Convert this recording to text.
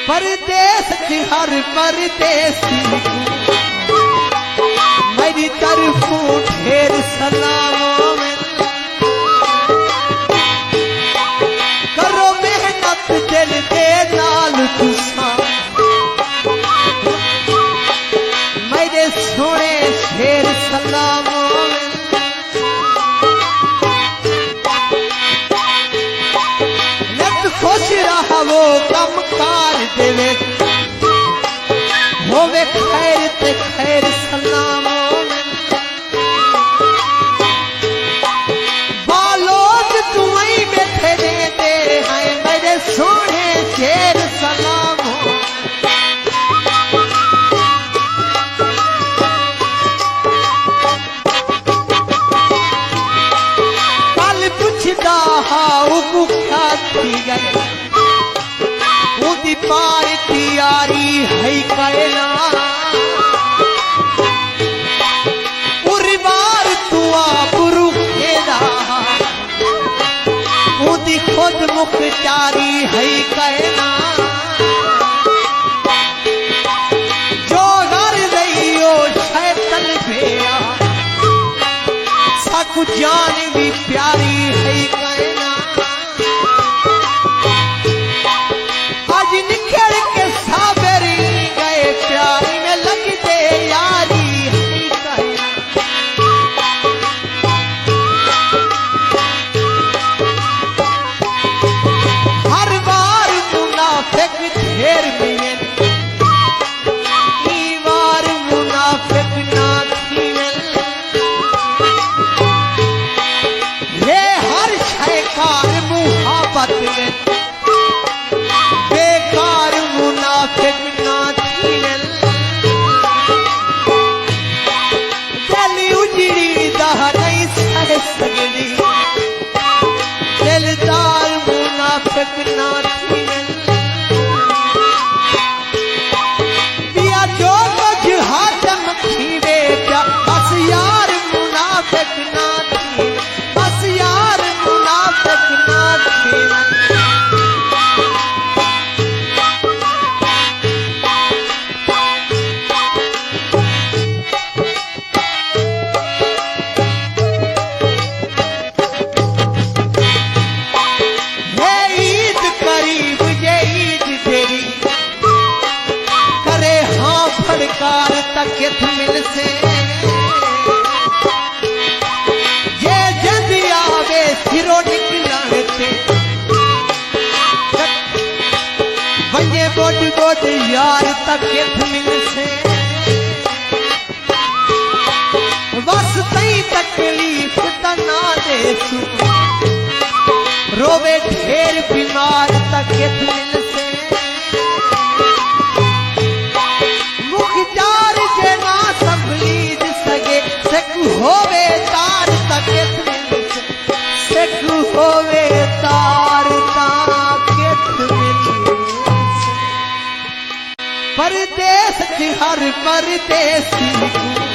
परदेस की हर परदेसी मेरी तरफों ढेर सलामों में करो मेहनत दिल दे नाल तुसा मेरे सोने शेर सलामों में नत खुश रहा वो कम कार देवे होवे खैर ते खैर सलामों में बालोग तुम्हें बैठे दे हैं मेरे सोने शेर सलामों कल पुछदा हाउ भुखा थी गए उदी पार तियारी है कहना उर्वार तुआ पुरु खेदा उदी खुद मुख्तारी है कहना जो घर रहियो शैतन भेया साकु जान भी प्यारी है कहना आज निखर के साबरी गए प्यारी में लग दे यारी है कहना हर बार मुनाफिक ढेर मिले बार मुनाफिक ना थी ये हर शैकार मुहाबत में बेकार मुनाफिक ना थी दिल उजड़ी दह नहीं सह सगड़ी दिलदार मुनाफिक ना थी पिया जो कुछ हाथम खीवे क्या बस यार मुनाफिक ना थी बस यार मुनाफिक ना थी तक मिल से ये जद आवे सिरो निकलण से वंजे बोट बोट यार तक मिल से बस तई तकलीफ तना दे रोवे ढेर बीमार तक मिल से होवे तार तक सेक होवे तार तक परदेस की हर परदेसी